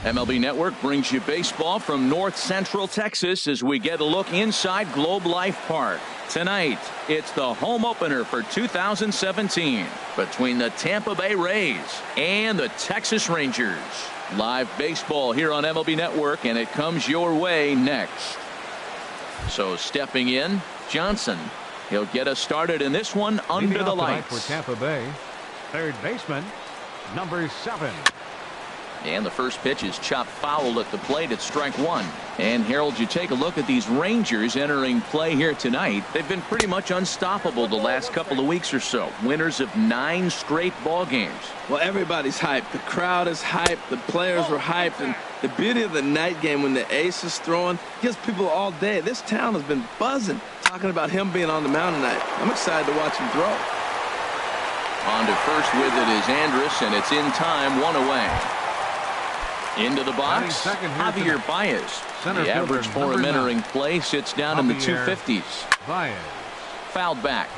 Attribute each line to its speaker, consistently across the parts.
Speaker 1: MLB Network brings you baseball from North Central Texas as we get a look inside Globe Life Park. Tonight, it's the home opener for 2017 between the Tampa Bay Rays and the Texas Rangers. Live baseball here on MLB Network, and it comes your way next. So stepping in, Johnson. He'll get us started in this one under the lights.
Speaker 2: For Tampa Bay, third baseman, number 7.
Speaker 1: And the first pitch is chopped foul at the plate. It's strike one. And Harold, you take a look at these Rangers entering play here tonight. They've been pretty much unstoppable the last couple of weeks or so. Winners of 9 straight ball games.
Speaker 3: Well, everybody's hyped. The crowd is hyped. The players were hyped. And the beauty of the night game when the ace is throwing gives people all day. This town has been buzzing talking about him being on the mound tonight. I'm excited to watch him throw.
Speaker 1: On to first with it is Andrus, and it's in time, 1 away. Into the box, Javier Baez. The average for him entering play sits down in the 250s.
Speaker 2: Baez.
Speaker 1: Fouled back.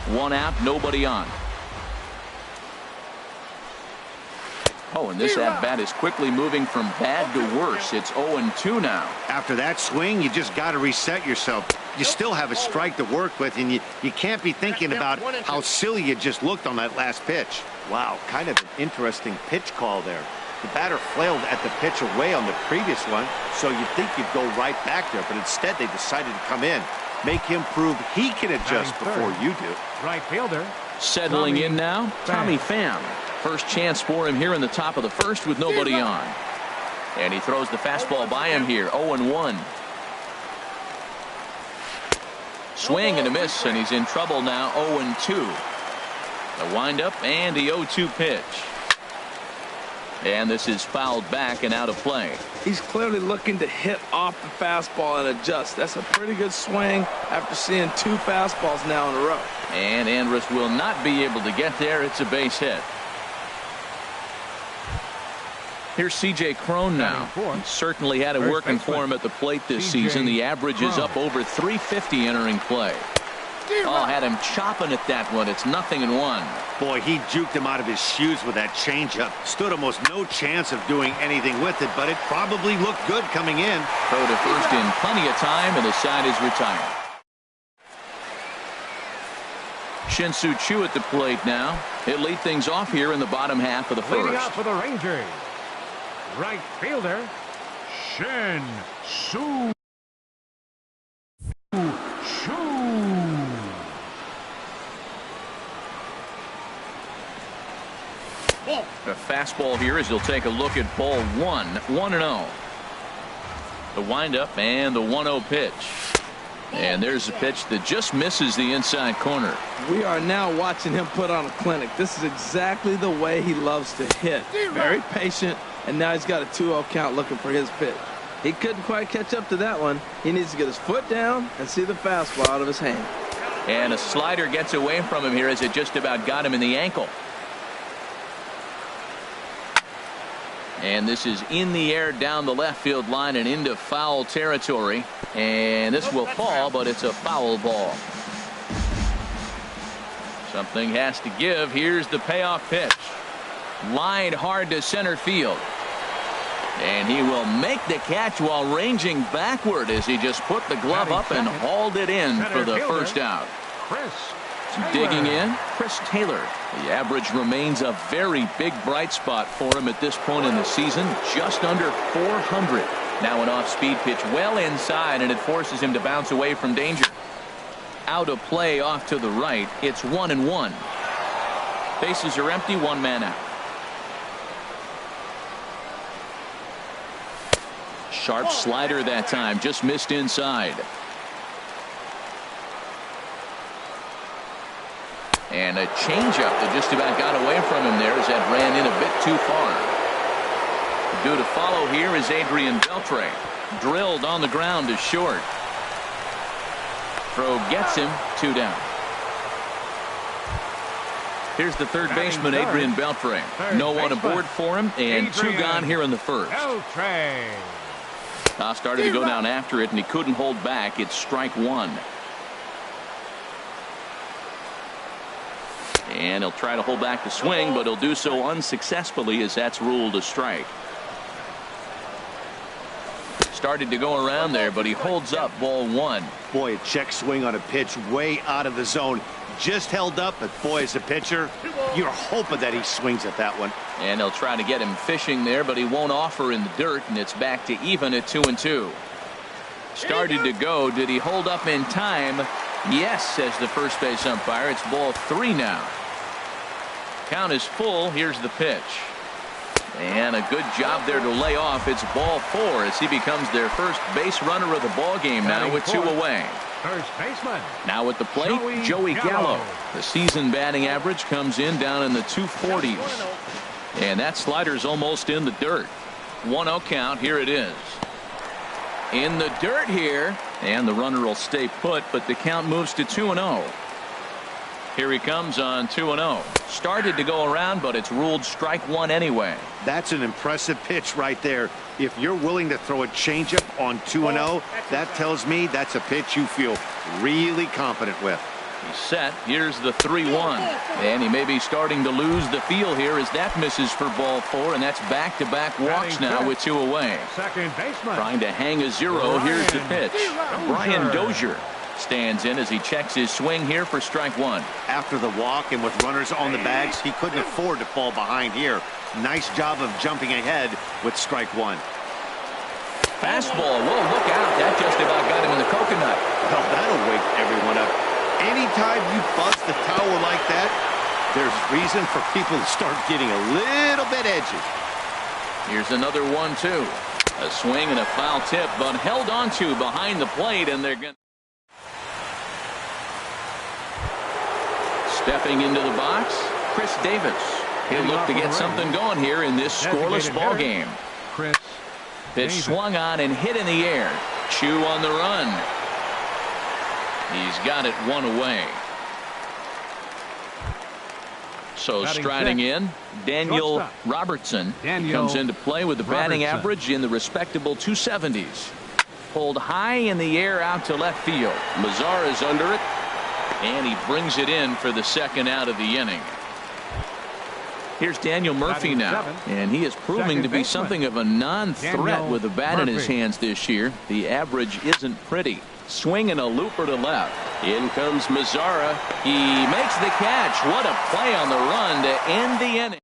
Speaker 1: 1 out, nobody on. Oh, and this at-bat is quickly moving from bad to worse. It's 0-2 now.
Speaker 4: After that swing, you just got to reset yourself. You still have a strike to work with, and you can't be thinking about how silly you just looked on that last pitch. Wow, kind of an interesting pitch call there. The batter flailed at the pitch away on the previous one, so you'd think you'd go right back there, but instead they decided to come in, make him prove he can adjust before you do.
Speaker 2: Right fielder.
Speaker 1: Settling in now, Tommy Pham. First chance for him here in the top of the first with nobody on. And he throws the fastball by him here, 0-1. Swing and a miss, and he's in trouble now, 0-2. The windup and the 0-2 pitch. And this is fouled back and out of play.
Speaker 3: He's clearly looking to hit off the fastball and adjust. That's a pretty good swing after seeing 2 fastballs now in a row.
Speaker 1: And Andrus will not be able to get there. It's a base hit. Here's C.J. Cron now. He certainly had it working for him at the plate this season. The average is up over 350 entering play. Oh, had him chopping at that one. It's 0-1.
Speaker 4: Boy, he juked him out of his shoes with that changeup. Stood almost no chance of doing anything with it, but it probably looked good coming in.
Speaker 1: Throw to first in plenty of time, and the side is retired. Shin-Soo Choo at the plate now. He'll lead things off here in the bottom half of the first.
Speaker 2: Leading off for the Rangers, right fielder, Shin-Soo Choo.
Speaker 1: A fastball here as he'll take a look at ball 1. 1-0. The windup and the 1-0 pitch. And there's a pitch that just misses the inside corner.
Speaker 3: We are now watching him put on a clinic. This is exactly the way he loves to hit. Very patient, and now he's got a 2-0 count looking for his pitch. He couldn't quite catch up to that one. He needs to get his foot down and see the fastball out of his hand.
Speaker 1: And a slider gets away from him here as it just about got him in the ankle. And this is in the air down the left field line and into foul territory. And this will fall, but it's a foul ball. Something has to give. Here's the payoff pitch. Lined hard to center field. And he will make the catch while ranging backward as he just put the glove up and hauled it in for the first out. Digging in, Chris Taylor. The average remains a very big bright spot for him at this point in the season, just under 400. Now an off-speed pitch well inside, and it forces him to bounce away from danger. Out of play off to the right. It's 1-1. Bases are empty, 1 man out. Sharp slider that time, just missed inside. And a changeup that just about got away from him there as that ran in a bit too far. Due to follow here is Adrian Beltre. Drilled on the ground to short. Throw gets him, 2 down. Here's the third baseman, Adrian Beltre. No one aboard for him, and 2 gone here in the first. Started to go down after it, and he couldn't hold back. It's strike 1. And he'll try to hold back the swing, but he'll do so unsuccessfully as that's ruled a strike. Started to go around there, but he holds up ball one.
Speaker 4: Boy, a check swing on a pitch way out of the zone. Just held up, but boy, as a pitcher, you're hoping that he swings at that one.
Speaker 1: And they'll try to get him fishing there, but he won't offer in the dirt, and it's back to even at 2-2. Started to go. Did he hold up in time? Yes, says the first base umpire. It's ball three now. Count is full. Here's the pitch. And a good job there to lay off. It's ball four as he becomes their first base runner of the ball game now with two away.
Speaker 2: First baseman.
Speaker 1: Now at the plate, Joey Gallo. The season batting average comes in down in the 240s. And that slider's almost in the dirt. 1-0 count. Here it is. In the dirt here. And the runner will stay put, but the count moves to 2-0. Here he comes on 2-0. Started to go around, but it's ruled strike one anyway.
Speaker 4: That's an impressive pitch right there. If you're willing to throw a changeup on 2-0, that tells me that's a pitch you feel really confident with.
Speaker 1: He's set. Here's the 3-1. And he may be starting to lose the feel here as that misses for ball four, and that's back-to-back walks now with two away.
Speaker 2: Second baseman.
Speaker 1: Trying to hang a zero. Here's the pitch. Brian Dozier stands in as he checks his swing here for strike one.
Speaker 4: After the walk and with runners on the bags, he couldn't afford to fall behind here. Nice job of jumping ahead with strike one.
Speaker 1: Fastball. Whoa, look out. That just about got him in the coconut.
Speaker 4: Well, that'll wake everyone up. Anytime you bust a tower like that, there's reason for people to start getting a little bit edgy.
Speaker 1: Here's another 1-2. A swing and a foul tip, but held onto behind the plate, and they're going to. Stepping into the box, Chris Davis. He'll look to get something going here in this scoreless ball game.
Speaker 2: Chris
Speaker 1: Pitch swung on and hit in the air. Chu on the run. He's got it one away. So striding in, Daniel Robertson comes into play with the batting average in the respectable 270s. Pulled high in the air out to left field. Mazara's under it. And he brings it in for the second out of the inning. Here's Daniel Murphy now, and he is proving to be something of a non-threat with the bat in his hands this year. The average isn't pretty. Swinging a looper to left. In comes Mazara. He makes the catch. What a play on the run to end the inning.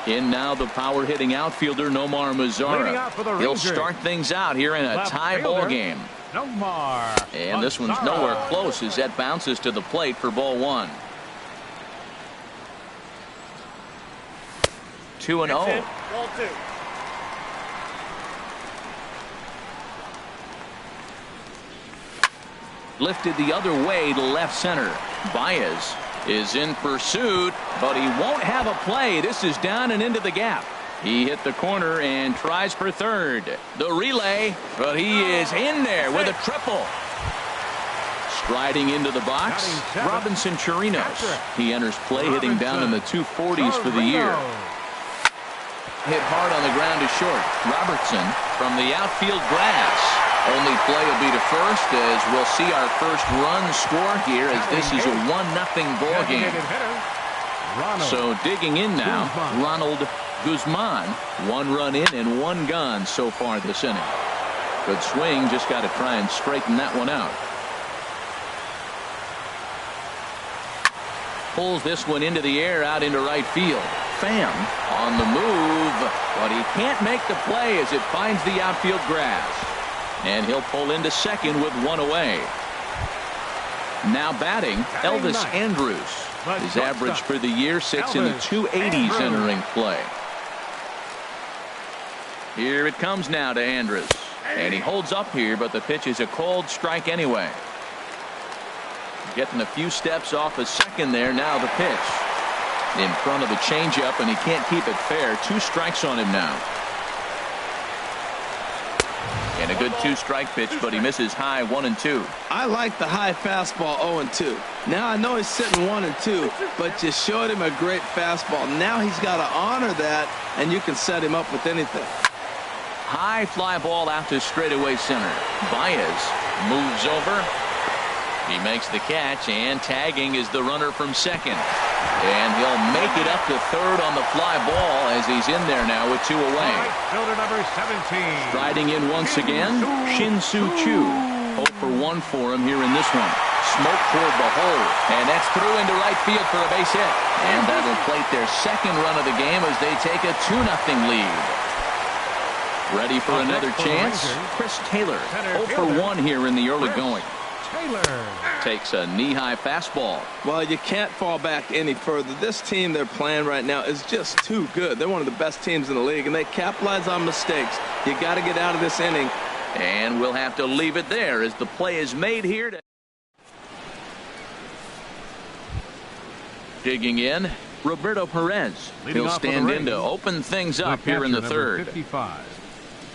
Speaker 1: In now the power-hitting outfielder Nomar Mazara. He'll start things out here in a tie ball game. And this one's nowhere close as that bounces to the plate for ball one. 2-0. Lifted the other way to left center. Baez is in pursuit, but he won't have a play. This is down and into the gap. He hit the corner and tries for third. The relay, but he is in there with a triple. Striding into the box, Robinson Chirinos. He enters play hitting down in the 240s for the year. Hit hard on the ground to short. Robertson from the outfield grass. Only play will be to first as we'll see our first run score here as this is a 1-0 ball game. So digging in now, Ronald Guzman. One run in and one gone so far this inning. Good swing, just got to try and straighten that one out. Pulls this one into the air out into right field. Pham on the move, but he can't make the play as it finds the outfield grass. And he'll pull into second with one away. Now batting, Elvis Andrus. His average for the year sits in the 280s entering play. Here it comes now to Andrus. And he holds up here, but the pitch is a cold strike anyway. Getting a few steps off a second there. Now the pitch. In front of the changeup, and he can't keep it fair. 2 strikes on him now. And a good 2-strike pitch, but he misses high 1-2.
Speaker 3: I like the high fastball 0-2. Now I know he's sitting 1-2, but you showed him a great fastball. Now he's got to honor that, and you can set him up with anything.
Speaker 1: High fly ball out to straightaway center. Baez moves over. He makes the catch, and tagging is the runner from second. And he'll make it up to third on the fly ball as he's in there now with 2 away.
Speaker 2: Fielder number 17.
Speaker 1: Striding in once again, Shin-Soo Choo. 0 for 1 for him here in this one. Smoke toward the hole, and that's through into right field for a base hit. And that'll plate their second run of the game as they take a 2-0 lead. Ready for another chance? Chris Taylor, 0 for 1 here in the early going.
Speaker 2: Taylor
Speaker 1: takes a knee-high fastball.
Speaker 3: Well, you can't fall back any further. This team they're playing right now is just too good. They're one of the best teams in the league, and they capitalize on mistakes. You got to get out of this inning.
Speaker 1: And we'll have to leave it there as the play is made here. Digging in, Roberto Perez. He'll stand in to open things up here in the third.
Speaker 2: 55.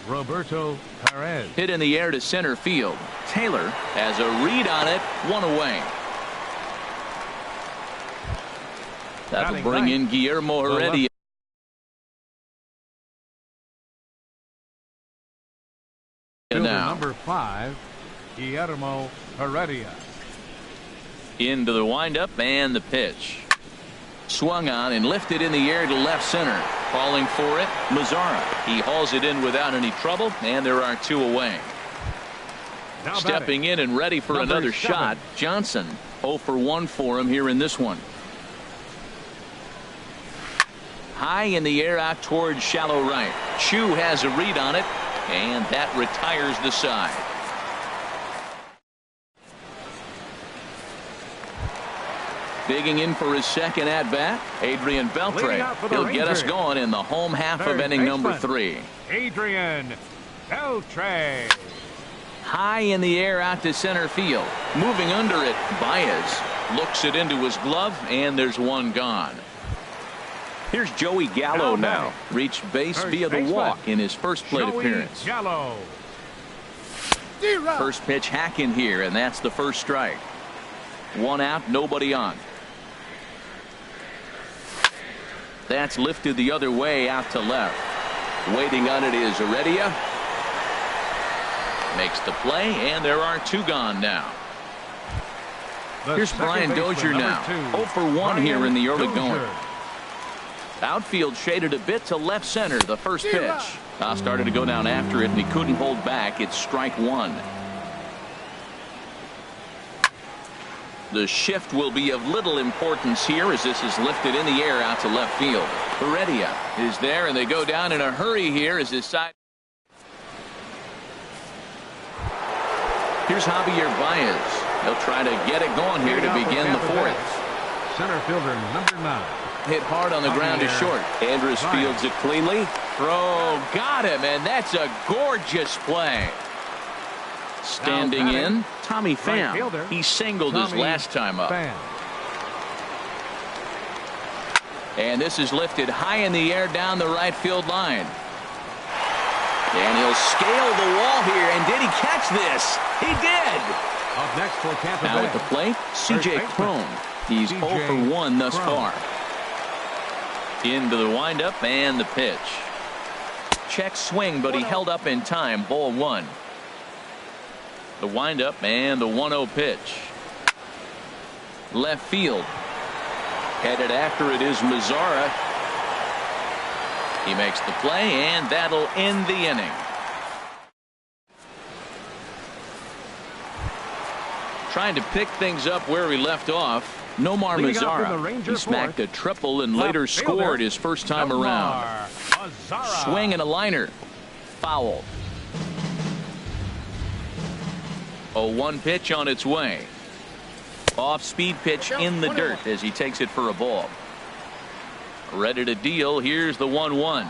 Speaker 2: Roberto Perez.
Speaker 1: Hit in the air to center field. Taylor has a read on it, 1 away. That'll bring in Guillermo Heredia. Now
Speaker 2: Number 5, Guillermo Heredia.
Speaker 1: into the windup and the pitch. Swung on and lifted in the air to left center. Calling for it, Mazzara. He hauls it in without any trouble, and there are 2 away.
Speaker 2: Now
Speaker 1: Stepping in and ready for
Speaker 2: Number
Speaker 1: another
Speaker 2: 7.
Speaker 1: shot, Johnson. 0 for 1 for him here in this one. High in the air out towards shallow right. Chu has a read on it, and that retires the side. Digging in for his second at-bat, Adrian Beltre. He'll get us going in the home half of inning number 3.
Speaker 2: Adrian Beltre.
Speaker 1: High in the air out to center field. Moving under it, Baez looks it into his glove, and there's 1 gone. Here's Joey Gallo now. Reached base via the walk in his first plate appearance.
Speaker 2: Gallo.
Speaker 1: First pitch hacking here, and that's the first strike. 1 out, nobody on. That's lifted the other way out to left. Waiting on it is Heredia. Makes the play, and there are 2 gone now. Here's Brian Dozier now. 0 for 1 here in the early going. Outfield shaded a bit to left center. The first pitch. Started to go down after it, and he couldn't hold back. It's strike 1. The shift will be of little importance here as this is lifted in the air out to left field. Heredia is there, and they go down in a hurry here as his side. Here's Javier Baez. He'll try to get it going here to begin the 4th.
Speaker 2: Center fielder number 9.
Speaker 1: Hit hard on the ground to short. Andrus fields it cleanly. Throw, got him, and that's a gorgeous play. Standing in, Tommy Pham. He singled his last time up. And this is lifted high in the air down the right field line. And he'll scale the wall here. And did he catch this? He did.
Speaker 2: Up next for Tampa Bay.
Speaker 1: Now at the plate, C.J. Cron. He's 0 for 1 thus far. Into the windup and the pitch. Check swing, but he held up in time. Ball 1. The windup and the 1-0 pitch. Left field. Headed after it is Mazzara. He makes the play, and that'll end the inning. Trying to pick things up where he left off. Nomar Mazzara. He smacked a triple and later scored his first time around. Swing and a liner. Foul. A 1 pitch on its way. Off-speed pitch in the dirt as he takes it for a ball. Ready to deal. Here's the 1-1.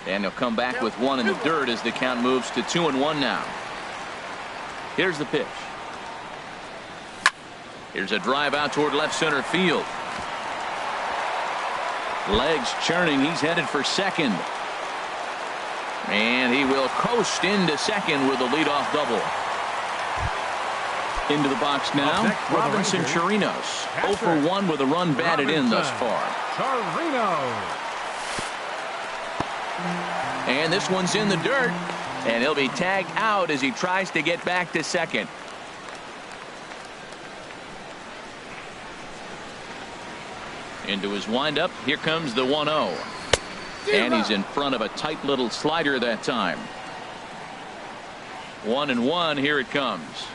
Speaker 1: And he'll come back with 1 in the dirt as the count moves to 2-1 now. Here's the pitch. Here's a drive out toward left center field. Legs churning. He's headed for second. And he will coast into second with a leadoff double. Into the box now, Robinson Chirinos. 0 for 1 with a run batted in thus far. And this one's in the dirt. And he'll be tagged out as he tries to get back to second. Into his windup. Here comes the 1-0. And he's in front of a tight little slider that time. 1-1. Here it comes.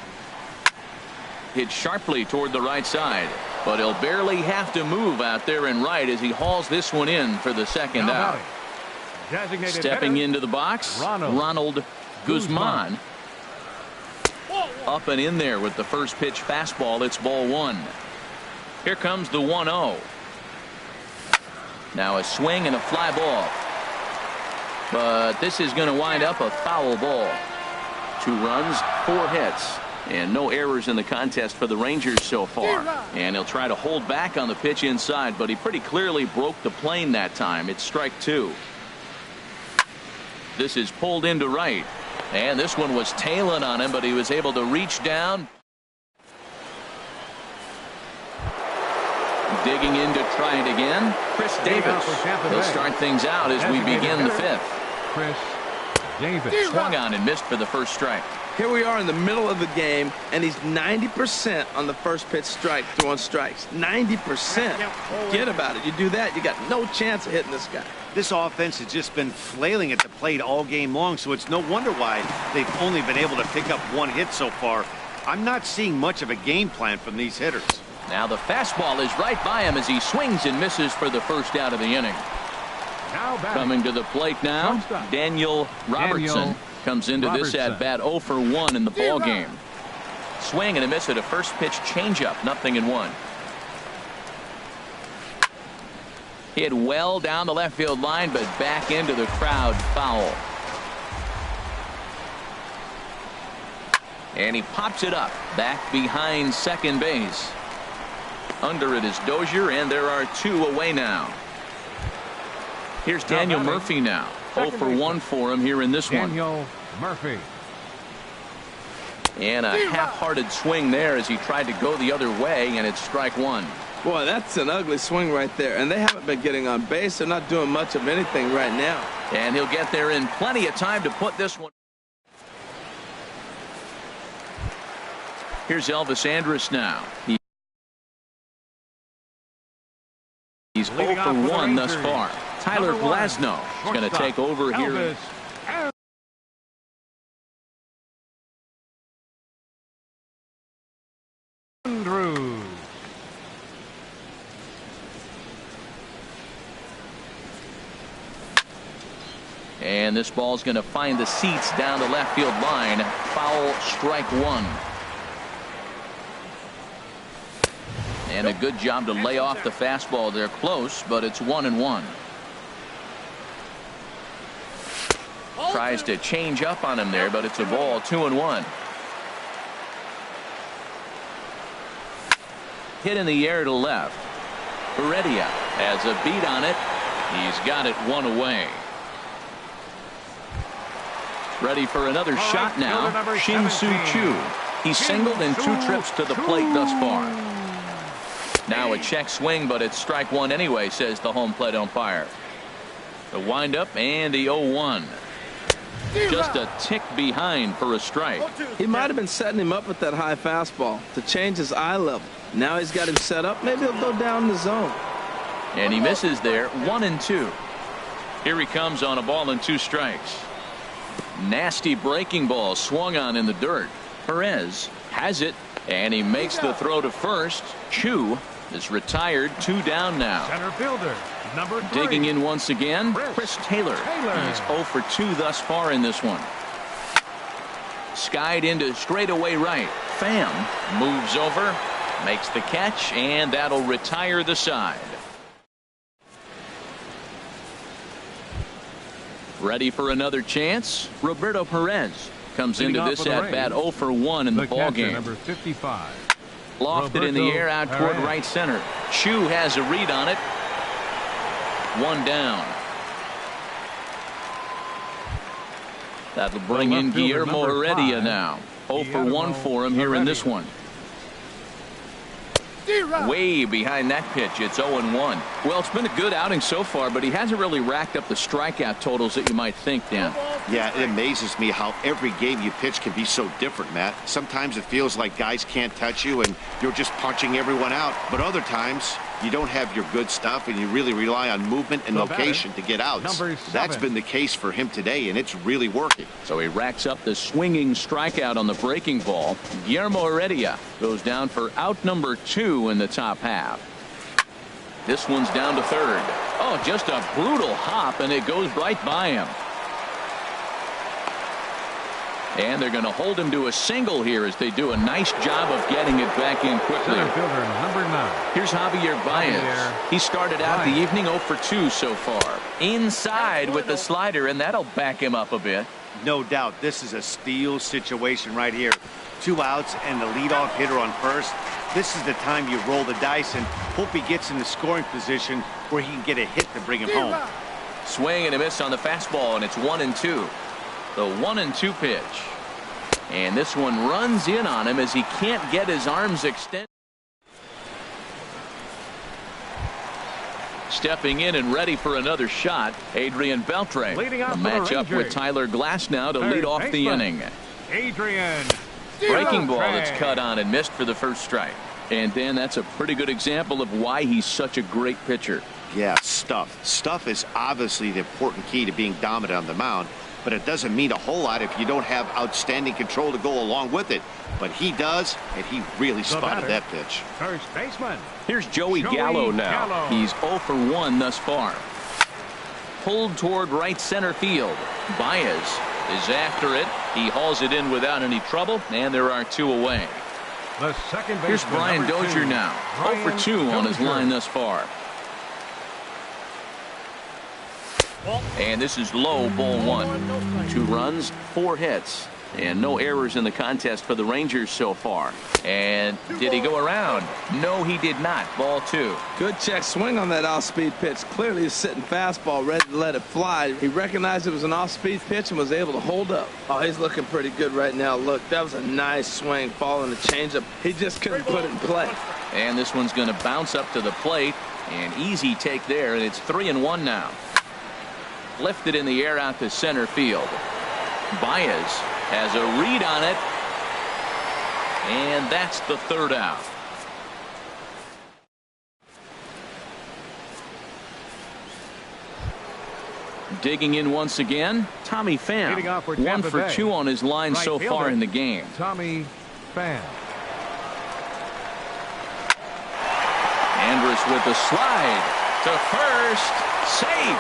Speaker 1: Hit sharply toward the right side, but he'll barely have to move out there and right as he hauls this one in for the second out. Stepping into the box, Ronald Guzman. Up and in there with the first pitch fastball. It's ball one. Here comes the 1-0. Now a swing and a fly ball. But this is going to wind up a foul ball. 2 runs, 4 hits. And no errors in the contest for the Rangers so far. And he'll try to hold back on the pitch inside, but he pretty clearly broke the plane that time. It's strike 2. This is pulled into right. And this one was tailing on him, but he was able to reach down. Digging in to try it again. Chris Davis. He'll start things out as we begin the 5th.
Speaker 2: Chris Davis.
Speaker 1: Swung on and missed for the first strike.
Speaker 3: Here we are in the middle of the game, and he's 90% on the first pitch strike, throwing strikes. 90%. Forget about it. You do that, you got no chance of hitting this guy.
Speaker 4: This offense has just been flailing at the plate all game long, so it's no wonder why they've only been able to pick up 1 hit so far. I'm not seeing much of a game plan from these hitters.
Speaker 1: Now the fastball is right by him as he swings and misses for the first out of the inning. Coming to the plate now, Daniel Robertson comes into this at bat 0 for 1 in the ball game. Swing and a miss at a first pitch changeup, 0-1. Hit well down the left field line, but back into the crowd, foul. And he pops it up back behind second base. Under it is Dozier, and there are 2 away now. Here's Daniel Murphy now. 0 for 1 for him here in this one.
Speaker 2: Daniel Murphy.
Speaker 1: And a half-hearted swing there as he tried to go the other way, and it's strike 1.
Speaker 3: Boy, that's an ugly swing right there. And they haven't been getting on base. They're not doing much of anything right now.
Speaker 1: And he'll get there in plenty of time to put this one. Here's Elvis Andrus now. He's 0 for 1 thus far. Tyler Glasnow is going to take over here.
Speaker 2: Andrews.
Speaker 1: And this ball's going to find the seats down the left field line. Foul, strike 1. And a good job to lay off the fastball. They're close, but it's 1-1. Tries to change up on him there, but it's a ball. 2-1. Hit in the air to left. Heredia has a beat on it. He's got it 1 away. Ready for another shot now. Shin-Soo Choo. He's singled in 2 trips to the plate thus far. Now a check swing, but it's strike 1 anyway, says the home plate umpire. The windup and the 0-1. Just a tick behind for a strike.
Speaker 3: He might have been setting him up with that high fastball to change his eye level. Now he's got him set up. Maybe he'll go down the zone.
Speaker 1: And he misses there. 1-2. Here he comes on a ball and 2 strikes. Nasty breaking ball swung on in the dirt. Perez has it, and he makes the throw to first. Choo is retired. 2 down now.
Speaker 2: Center fielder, number 3.
Speaker 1: Digging in once again, Chris Taylor. He's 0 for 2 thus far in this one. Skied into straightaway right. Pham moves over, makes the catch, and that'll retire the side. Ready for another chance. Roberto Perez comes into this at bat 0 for 1 in the ball game.
Speaker 2: Number 55.
Speaker 1: Lofted in the air out toward right center. Choo has a read on it. 1 down. That'll bring in Guillermo Heredia now. 0 for 1 for him here in this one. Way behind that pitch. It's 0-1. Well, it's been a good outing so far, but he hasn't really racked up the strikeout totals that you might think, Dan.
Speaker 4: Yeah, it amazes me how every game you pitch can be so different, Matt. Sometimes it feels like guys can't touch you and you're just punching everyone out. But other times, you don't have your good stuff and you really rely on movement and location to get outs. That's been the case for him today, and it's really working.
Speaker 1: So he racks up the swinging strikeout on the breaking ball. Guillermo Heredia goes down for out number 2 in the top half. This one's down to third. Oh, just a brutal hop, and it goes right by him. And they're going to hold him to a single here as they do a nice job of getting it back in quickly.
Speaker 2: Center fielder number 9.
Speaker 1: Here's Javier Baez. He started out the evening 0 for 2 so far. Inside with the slider, and that'll back him up a bit.
Speaker 4: No doubt, this is a steal situation right here. 2 outs and the leadoff hitter on first. This is the time you roll the dice and hope he gets in the scoring position where he can get a hit to bring him home.
Speaker 1: Swing and a miss on the fastball, and it's 1-2. The 1-2 pitch. And this one runs in on him as he can't get his arms extended. Stepping in and ready for another shot, Adrian Beltre. A matchup with Tyler Glass now to lead off the inning.
Speaker 2: Adrian.
Speaker 1: Breaking ball that's cut on and missed for the first strike. And Dan, that's a pretty good example of why he's such a great pitcher.
Speaker 4: Yeah, stuff. Stuff is obviously the important key to being dominant on the mound. But it doesn't mean a whole lot if you don't have outstanding control to go along with it. But he does, and he really spotted that pitch.
Speaker 2: First baseman.
Speaker 1: Here's Joey Gallo now. He's 0 for 1 thus far. Pulled toward right center field. Baez is after it. He hauls it in without any trouble, and there are 2 away.
Speaker 2: The second baseman.
Speaker 1: Here's Brian Dozier now. 0 for 2 on his line thus far. And this is low, ball 1. 2 runs, 4 hits, and no errors in the contest for the Rangers so far. And did he go around? No, he did not. Ball 2.
Speaker 3: Good check swing on that off-speed pitch. Clearly a sitting fastball ready to let it fly. He recognized it was an off-speed pitch and was able to hold up. Oh, he's looking pretty good right now. Look, that was a nice swing following the changeup. He just couldn't put it in play.
Speaker 1: And this one's going to bounce up to the plate. An easy take there, and it's 3-1 now. Lifted in the air out to center field. Baez has a read on it, and that's the 3rd out. Digging in once again, Tommy Pham. 1 for 2 on his line so far in the game.
Speaker 2: Tommy Pham.
Speaker 1: Andrus with the slide to first. Safe.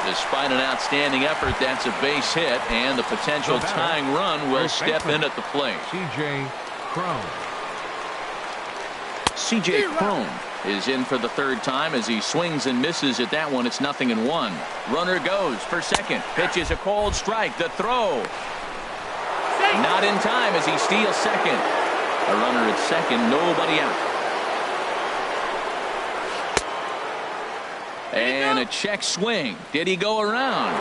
Speaker 1: Despite an outstanding effort, that's a base hit, and the potential tying run will step in at the plate. C.J. Cron is in for the 3rd time as he swings and misses at that one. It's 0-1. Runner goes for second. Pitch is a cold strike. The throw. Not in time as he steals second. A runner at second, nobody out. And a check swing. Did he go around?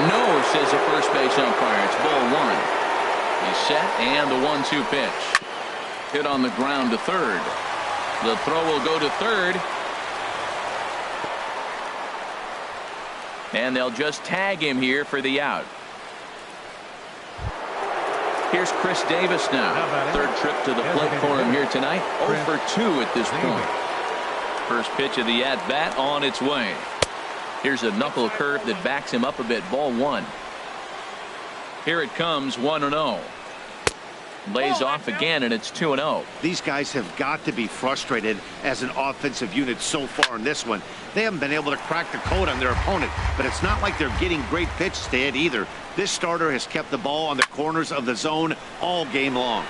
Speaker 1: No, says the first base umpire. It's ball 1. He's set, and the 1-2 pitch. Hit on the ground to third. The throw will go to third. And they'll just tag him here for the out. Here's Chris Davis now. 3rd trip to the plate for him here tonight. 0 for 2 at this point. First pitch of the at-bat on its way. Here's a knuckle curve that backs him up a bit. Ball 1. Here it comes, 1-0. Lays off again, and it's 2-0.
Speaker 4: These guys have got to be frustrated as an offensive unit so far in this one. They haven't been able to crack the code on their opponent, but it's not like they're getting great pitches to hit either. This starter has kept the ball on the corners of the zone all game long.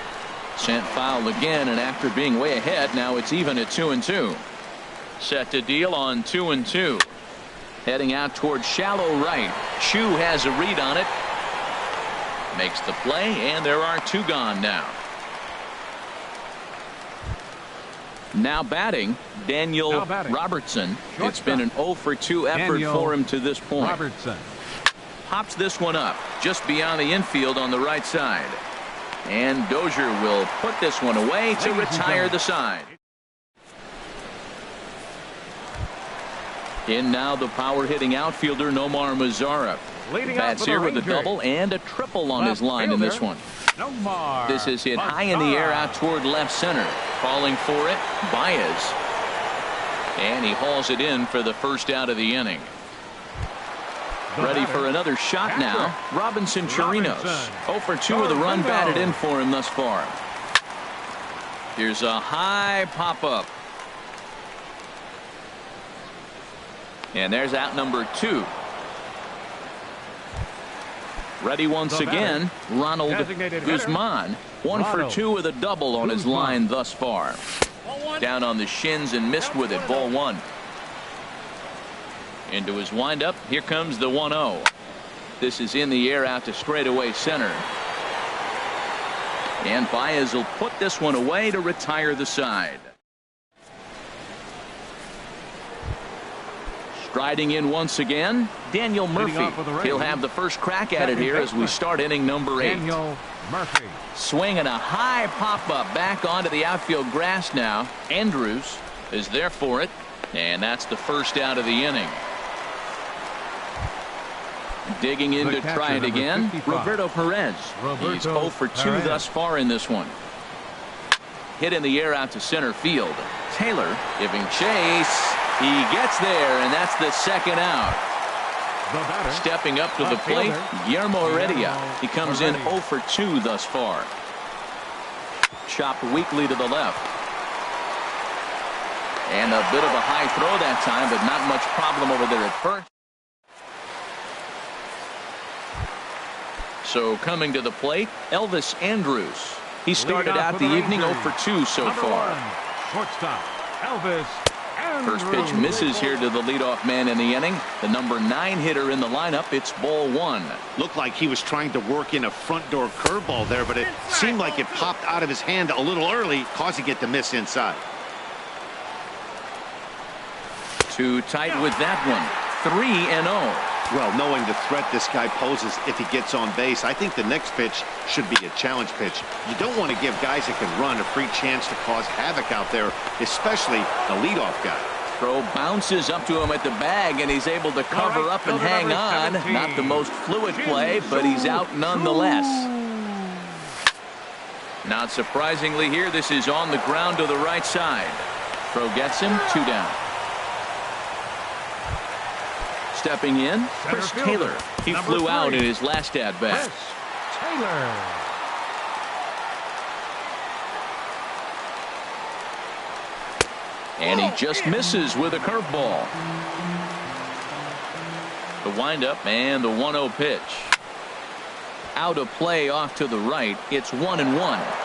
Speaker 1: Sent foul again, and after being way ahead, now it's even at 2-2. Set to deal on 2-2. Heading out towards shallow right. Chu has a read on it. Makes the play, and there are 2 gone now. Now batting, Daniel Robertson. It's been an 0 for 2 effort for him to this point.
Speaker 2: Robertson
Speaker 1: pops this one up just beyond the infield on the right side. And Dozier will put this one away to retire the side. In now the power hitting outfielder Nomar Mazara.
Speaker 2: Leading
Speaker 1: Bats here with a double and a triple on his line in this one.
Speaker 2: Nomar.
Speaker 1: This is hit high in the air out toward left center. Calling for it, Baez. And he hauls it in for the first out of the inning. Ready for another shot now. Robinson Chirinos. 0 for 2 with a run batted in for him thus far. Here's a high pop-up. And there's out number 2. Ready once again, Ronald Guzman. 1 for 2 with a double on his line thus far. Down on the shins and missed with it. Ball 1. Into his windup. Here comes the 1-0. This is in the air out to straightaway center. And Baez will put this one away to retire the side. Striding in once again, Daniel Murphy. He'll have the first crack at it here as we start inning number 8.
Speaker 2: Daniel Murphy.
Speaker 1: Swinging a high pop-up back onto the outfield grass now. Andrews is there for it, and that's the first out of the inning. Digging in to try it again, Roberto Perez. He's 0 for 2 thus far in this one. Hit in the air out to center field. Taylor giving chase. He gets there, and that's the second out. Stepping up to the plate, Guillermo Heredia. He comes in 0 for 2 thus far. Chopped weakly to the left. And a bit of a high throw that time, but not much problem over there at first. So coming to the plate, Elvis Andrews. He started out the evening 0 for 2 so far.
Speaker 2: Shortstop, Elvis Andrews.
Speaker 1: First pitch misses here to the leadoff man in the inning. The number 9 hitter in the lineup. It's ball 1.
Speaker 4: Looked like he was trying to work in a front door curveball there, but it seemed like it popped out of his hand a little early, causing it to miss inside.
Speaker 1: Too tight with that one. 3-0.
Speaker 4: Well, knowing the threat this guy poses if he gets on base, I think the next pitch should be a challenge pitch. You don't want to give guys that can run a free chance to cause havoc out there, especially the leadoff guy.
Speaker 1: Throw bounces up to him at the bag, and he's able to cover up and hang on. Not the most fluid play, but he's out nonetheless. Not surprisingly here, this is on the ground to the right side. Throw gets him, 2 down. Stepping in, Chris Taylor. He flew out in his last at-bat.
Speaker 2: Taylor.
Speaker 1: And he just misses with a curveball. The windup and the 1-0 pitch. Out of play off to the right. It's 1-1.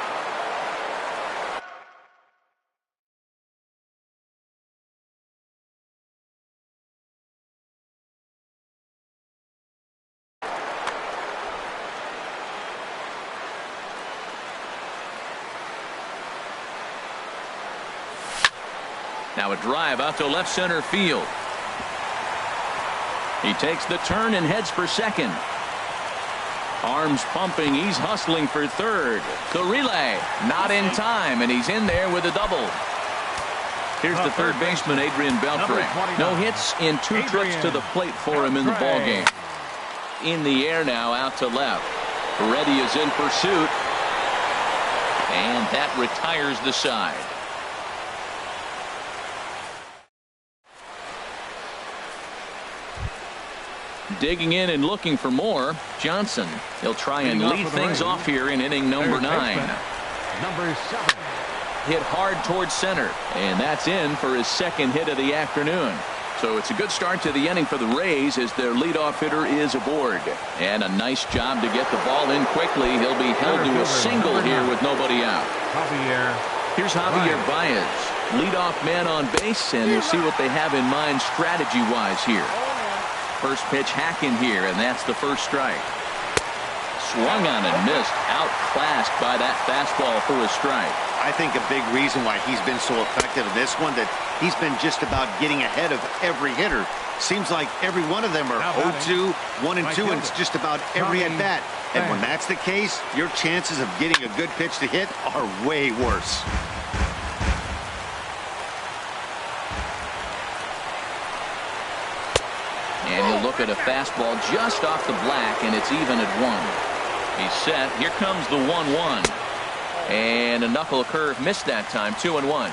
Speaker 1: Now a drive out to left center field. He takes the turn and heads for second. Arms pumping. He's hustling for third. The relay not in time, and he's in there with a double. Here's the third baseman, Adrian Beltre. No hits in 2 trips to the plate for him in the ballgame. In the air now out to left. Reddy is in pursuit. And that retires the side. Digging in and looking for more, Johnson. He'll try and lead things off here in inning number 9.
Speaker 2: Number 7.
Speaker 1: Hit hard towards center, and that's in for his second hit of the afternoon. So it's a good start to the inning for the Rays as their leadoff hitter is aboard. And a nice job to get the ball in quickly. He'll be held to a single here with nobody out. Here's Javier Baez, leadoff man on base, and we'll see what they have in mind strategy-wise here. First pitch hacking here, and that's the first strike. Swung on and missed, outclassed by that fastball for a strike.
Speaker 4: I think a big reason why he's been so effective in this one, that he's been just about getting ahead of every hitter. Seems like every one of them are 0-2, 1-2, and it's just about every at bat. And when that's the case, your chances of getting a good pitch to hit are way worse.
Speaker 1: And he'll look at a fastball just off the black, and it's even at 1. He's set. Here comes the 1-1. And a knuckle curve missed that time. 2-1.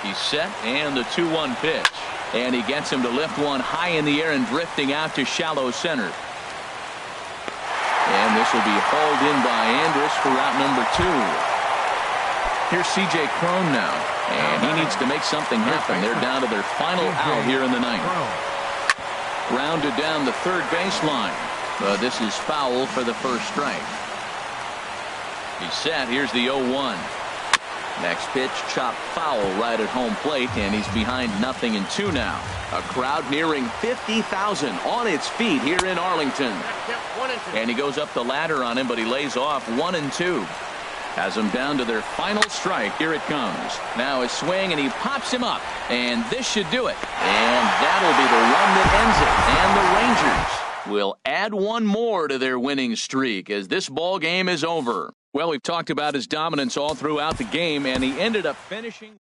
Speaker 1: He's set, and the 2-1 pitch. And he gets him to lift one high in the air and drifting out to shallow center. And this will be hauled in by Andrus for route number 2. Here's C.J. Cron now, and he needs to make something happen. They're down to their final out here in the ninth. Grounded down the third baseline, but this is foul for the first strike. He's set. Here's the 0-1. Next pitch, chopped foul right at home plate, and he's behind 0-2 now. A crowd nearing 50,000 on its feet here in Arlington. And he goes up the ladder on him, but he lays off 1-2. Has him down to their final strike. Here it comes. Now a swing, and he pops him up, and this should do it. And that'll be the run that ends it. And the Rangers will add one more to their winning streak as this ball game is over. Well, we've talked about his dominance all throughout the game, and he ended up finishing